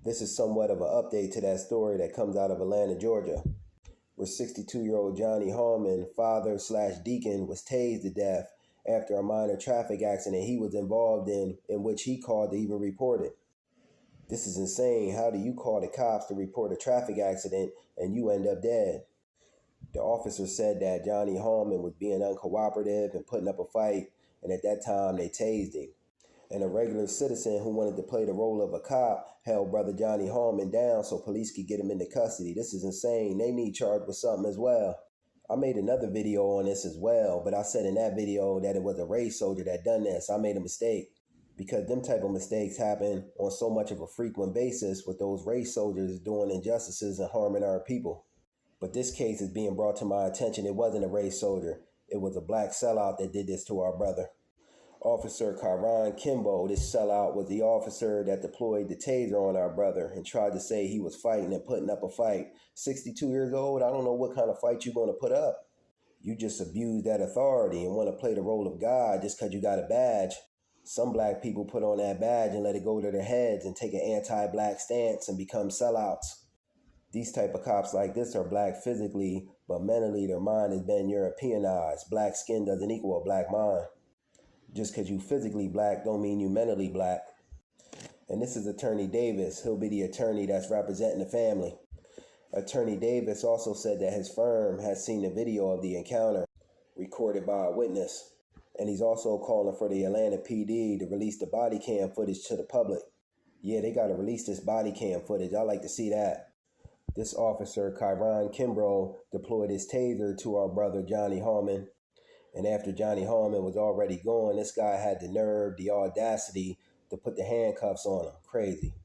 This is somewhat of an update to that story that comes out of Atlanta, Georgia, where 62-year-old Johnny Harmon, father/deacon, was tased to death after a minor traffic accident he was involved in which he called to even report it. This is insane. How do you call the cops to report a traffic accident and you end up dead? The officer said that Johnny Harmon was being uncooperative and putting up a fight, and at that time they tased him. And a regular citizen who wanted to play the role of a cop held brother Johnny Harmon down so police could get him into custody. This is insane. They need charged with something as well. I made another video on this as well, but I said in that video that it was a race soldier that done this. I made a mistake because them type of mistakes happen on so much of a frequent basis with those race soldiers doing injustices and harming our people. But this case is being brought to my attention. It wasn't a race soldier. It was a black sellout that did this to our brother. Officer Kyron Kimbo, this sellout, was the officer that deployed the taser on our brother and tried to say he was fighting and putting up a fight. 62 years old, I don't know what kind of fight you're going to put up. You just abuse that authority and want to play the role of God just because you got a badge. Some black people put on that badge and let it go to their heads and take an anti-black stance and become sellouts. These type of cops like this are black physically, but mentally their mind has been Europeanized. Black skin doesn't equal a black mind. Just because you physically black don't mean you mentally black. And this is Attorney Davis. He'll be the attorney that's representing the family. Attorney Davis also said that his firm has seen the video of the encounter recorded by a witness. And he's also calling for the Atlanta PD to release the body cam footage to the public. Yeah, they got to release this body cam footage. I like to see that. This officer, Kyron Kimbrough, deployed his taser to our brother Johnny Harmon. And after Johnny Harmon was already gone, this guy had the nerve, the audacity to put the handcuffs on him. Crazy.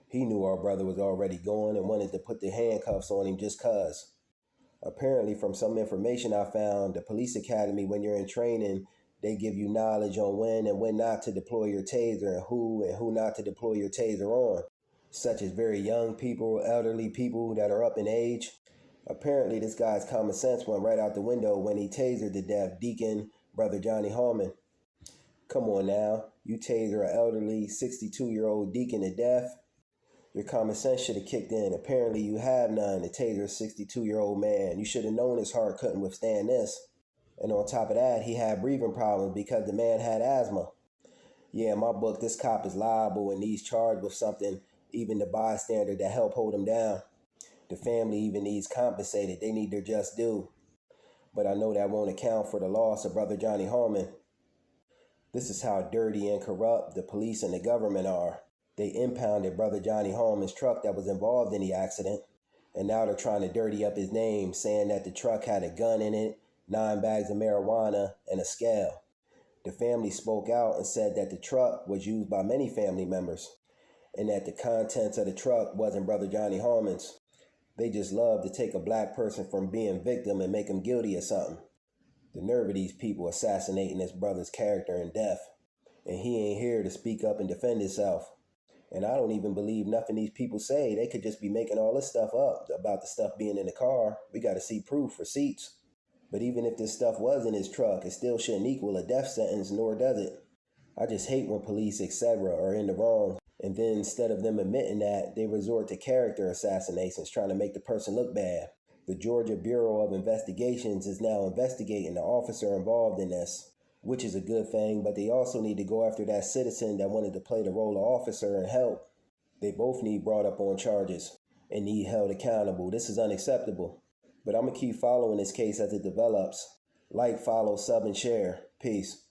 He knew our brother was already gone and wanted to put the handcuffs on him just cause. Apparently, from some information I found, the police academy, when you're in training, they give you knowledge on when and when not to deploy your taser and who not to deploy your taser on, such as very young people, elderly people that are up in age. Apparently, this guy's common sense went right out the window when he tasered to death deacon brother Johnny Harmon. Come on now, you taser an elderly 62-year-old deacon to death? Your common sense should have kicked in. Apparently, you have none to taser a 62-year-old man. You should have known his heart couldn't withstand this. And on top of that, he had breathing problems because the man had asthma. Yeah, in my book, this cop is liable and needs charged with something, even the bystander that helped hold him down. The family even needs compensated. They need their just due. But I know that won't account for the loss of brother Johnny Harmon. This is how dirty and corrupt the police and the government are. They impounded brother Johnny Harmon's truck that was involved in the accident. And now they're trying to dirty up his name, saying that the truck had a gun in it, 9 bags of marijuana, and a scale. The family spoke out and said that the truck was used by many family members and that the contents of the truck wasn't brother Johnny Harmon's. They just love to take a black person from being victim and make him guilty of something. The nerve of these people assassinating his brother's character and death. And he ain't here to speak up and defend himself. And I don't even believe nothing these people say. They could just be making all this stuff up about the stuff being in the car. We got to see proof, receipts. But even if this stuff was in his truck, it still shouldn't equal a death sentence, nor does it. I just hate when police, etc., are in the wrong. And then instead of them admitting that, they resort to character assassinations, trying to make the person look bad. The Georgia Bureau of Investigations is now investigating the officer involved in this, which is a good thing, but they also need to go after that citizen that wanted to play the role of officer and help. They both need brought up on charges and need held accountable. This is unacceptable. But I'm going to keep following this case as it develops. Like, follow, sub, and share. Peace.